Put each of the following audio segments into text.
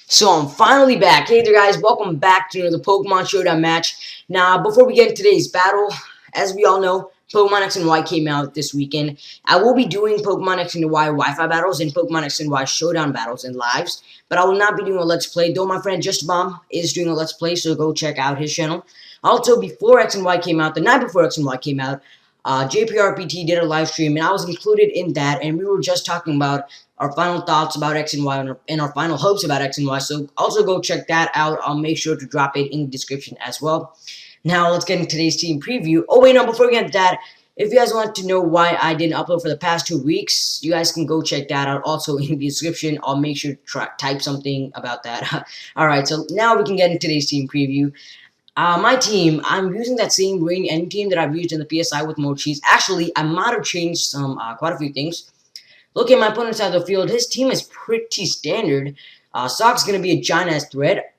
So I'm finally back. Hey there guys, welcome back to another Pokemon Showdown match. Now, before we get into today's battle, as we all know, Pokemon X and Y came out this weekend. I will be doing Pokemon X and Y Wi-Fi battles and Pokemon X and Y Showdown battles and lives, but I will not be doing a Let's Play, though my friend Just Bomb is doing a Let's Play, so go check out his channel. Also, before X and Y came out, the night before X and Y came out, JPRPT did a live stream, and I was included in that, and we were just talking about our final thoughts about X and Y and our final hopes about X and Y. So also go check that out. I'll make sure to drop it in the description as well. Now let's get into today's team preview. Oh wait, no, before we get into that, if you guys want to know why I didn't upload for the past 2 weeks, you guys can go check that out. Also in the description, I'll make sure to type something about that. Alright, so now we can get into today's team preview. My team, I'm using that same Rain End team that I've used in the PSI with Mochis. Actually, I might have changed some quite a few things. Look at my opponent's side of the field. His team is pretty standard. Sock's going to be a giant-ass threat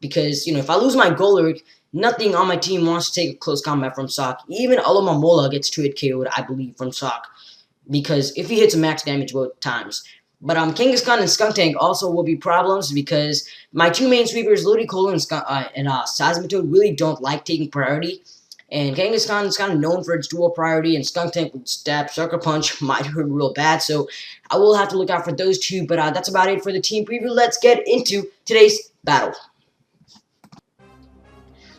because, you know, if I lose my Golurk, nothing on my team wants to take a close combat from Sock. Even Alomomola gets 2-hit KO'd, I believe, from Sock because if he hits a max damage both times. But Kangaskhan and Skuntank also will be problems because my two main sweepers, Ludicolo and Seismitoad, really don't like taking priority. And Kangaskhan is kind of known for its dual priority, and Skuntank with Stab, Sucker Punch might hurt real bad, so I will have to look out for those two, but that's about it for the team preview. Let's get into today's battle.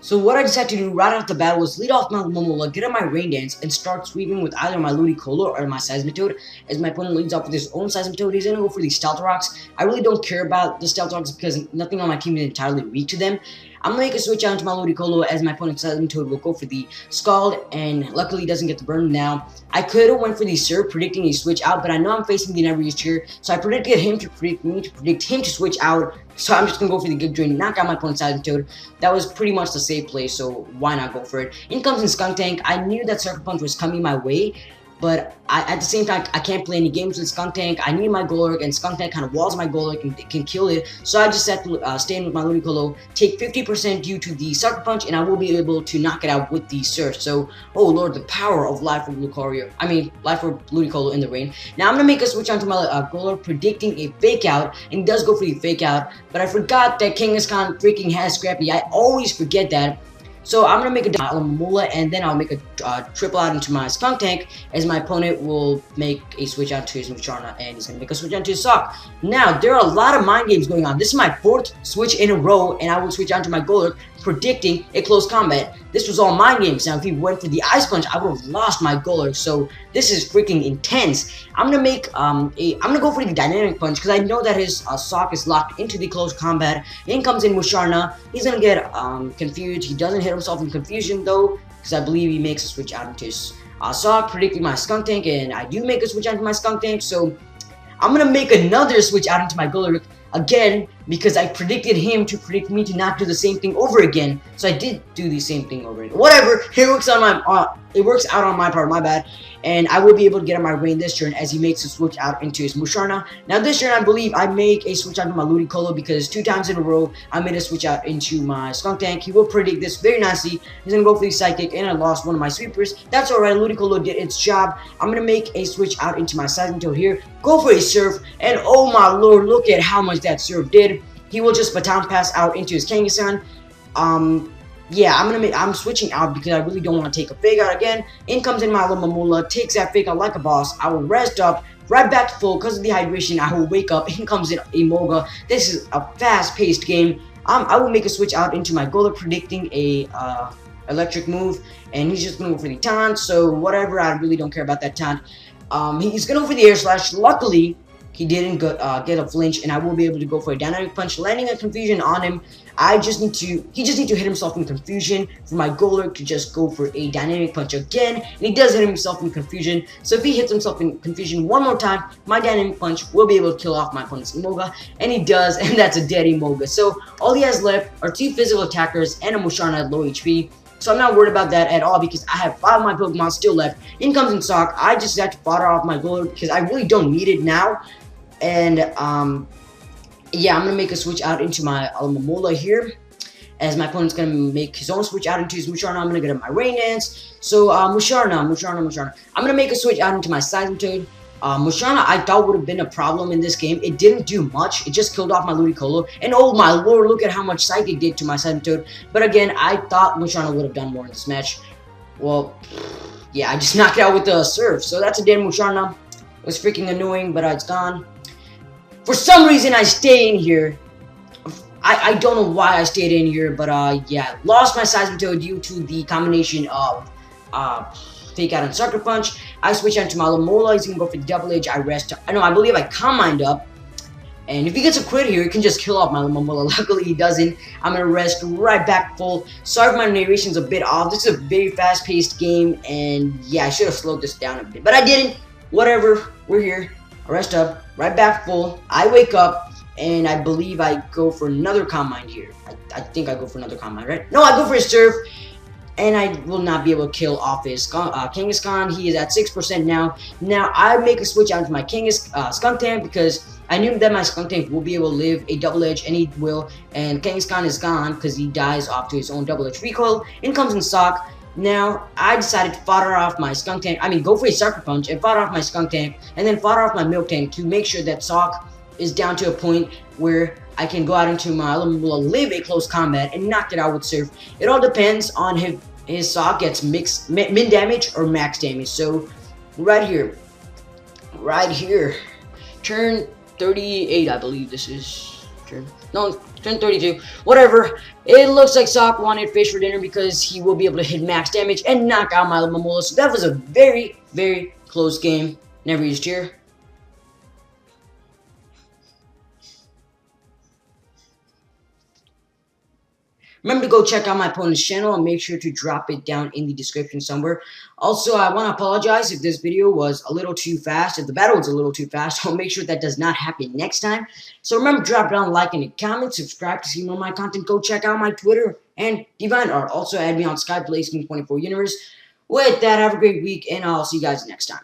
So what I decided to do right off the bat was lead off my Momola, get on my Rain Dance, and start sweeping with either my Ludicolo or my Seismitoad. As my opponent leads off with his own Seismitoad, he's going to go for these Stealth Rocks. I really don't care about the Stealth Rocks because nothing on my team is entirely weak to them. I'm going to make a switch out into my Ludicolo as my opponent's Seismitoad will go for the Scald, and luckily he doesn't get the burn now. I could have went for the Surf, predicting a switch out, but I know I'm facing the NeverUsedTier, so I predicted him to predict him to switch out, so I'm just going to go for the Giga Drain, knock out my opponent's Seismitoad. That was pretty much the safe play, so why not go for it? In comes in Skuntank. I knew that Sucker Punch was coming my way, but at the same time, I can't play any games with Skuntank. I need my Golurk, and Skuntank kind of walls my Golurk and can kill it. So I just had to stay in with my Ludicolo, take 50% due to the Sucker Punch, and I will be able to knock it out with the Surf. So, oh lord, the power of Life of Lucario. I mean, Life of Ludicolo in the rain. Now I'm going to make a switch onto my Golurk, predicting a Fake Out, and he does go for the Fake Out. But I forgot that Kangaskhan freaking has Scrappy. I always forget that. So I'm going to make a Alomomola, and then I'll make a triple out into my Skuntank, as my opponent will make a switch out to his Musharna, and he's going to make a switch out to his Sock. Now, there are a lot of mind games going on. This is my 4th switch in a row, and I will switch out to my Golurk, predicting a close combat. This was all mind games. Now, if he went for the Ice Punch, I would have lost my Golurk, so this is freaking intense. I'm going to make I'm going to go for the Dynamic Punch, because I know that his Sock is locked into the close combat. In comes in Musharna. He's going to get confused. He doesn't hit himself in confusion, though, because I believe he makes a switch out into his Sock, predicting my Skuntank, and I do make a switch out into my Skuntank, so I'm going to make another switch out into my Golurk again, because I predicted him to predict me to not do the same thing over again. So I did do the same thing over again. Whatever, it works out on my part, my bad. And I will be able to get on my Rain this turn as he makes a switch out into his Musharna. Now this turn, I believe I make a switch out into my Ludicolo, because 2 times in a row I made a switch out into my Skuntank. He will predict this very nicely. He's going to go for the Psychic, and I lost one of my sweepers. That's alright, Ludicolo did its job. I'm going to make a switch out into my Seismitoad here. Go for a Surf, and oh my lord, look at how much that Surf did. He will just Baton Pass out into his Kangaskhan. Yeah, I'm switching out because I really don't want to take a Fake Out again. In comes in my Alomomola, takes that Fake Out like a boss. I will rest up, right back to full because of the hydration. I will wake up. In comes in Emoga. This is a fast-paced game. I will make a switch out into my Golurk, predicting a electric move, and he's just going to go for the taunt. So whatever, I really don't care about that taunt. He's going to go for the Air Slash. Luckily, he didn't get a flinch, and I will be able to go for a Dynamic Punch, landing a confusion on him. He just need to hit himself in confusion for my Golurk to just go for a Dynamic Punch again, and he does hit himself in confusion. So if he hits himself in confusion one more time, my Dynamic Punch will be able to kill off my opponent's Emoga, and he does, and that's a dead Emoga. So all he has left are 2 physical attackers and a Musharna at low HP. So I'm not worried about that at all because I have 5 of my Pokemon still left. In comes in Sock. I just have to fodder off my Golurk because I really don't need it now. And yeah, I'm going to make a switch out into my Alomomola here, as my opponent's going to make his own switch out into his Musharna. I'm going to get my Rain Dance. So, Musharna. I'm going to make a switch out into my Seismitoad. Mushrana, I thought would have been a problem in this game. It didn't do much. It just killed off my Ludicolo. And oh my lord, look at how much Psychic did to my Seismitoad. But again, I thought Mushrana would have done more in this match. Well, yeah, I just knocked it out with the Surf. So that's a dead Mushrana. It was freaking annoying, but it's gone. For some reason, I stay in here. I don't know why I stayed in here, but yeah, lost my Seismitoad due to the combination of Fake Out and Sucker Punch. I switch on to my Lamola. He's gonna go for the Double Edge. I rest. I believe I Calm Mind up. And if he gets a crit here, he can just kill off my Lamola. Luckily, he doesn't. I'm gonna rest right back full. Sorry if my narration's a bit off. This is a very fast-paced game, and yeah, I should have slowed this down a bit, but I didn't. Whatever. We're here. I rest up. Right back full. I wake up. And I believe I go for another Calm Mind here. I think I go for another Calm Mind, right? No, I go for his Surf. And I will not be able to kill off his Kangaskhan. He is at 6% now. Now, I make a switch out to my Skuntank because I knew that my Skuntank will be able to live a Double Edge, and he will. And Kangaskhan is gone because he dies off to his own Double Edge recoil. In comes in Sock. Now, I decided to fodder off my Skuntank. Go for a Sucker Punch and fodder off my Skuntank. And then fodder off my Miltank to make sure that Sock is down to a point where I can go out into my live a close combat and knock it out with Surf. It all depends on if his Sock gets min damage or max damage. So right here, turn 38, I believe this is turn 32, whatever. It looks like Sock wanted fish for dinner because he will be able to hit max damage and knock out my Momola. So that was a very, very close game. Never used tier. Remember to go check out my opponent's channel and make sure to drop it down in the description somewhere. Also, I want to apologize if this video was a little too fast, if the battle was a little too fast. I'll make sure that does not happen next time. So remember, drop down a like and a comment, subscribe to see more of my content. Go check out my Twitter and Deviantart. Also, add me on Skype, PlayStation24 Universe. With that, have a great week, and I'll see you guys next time.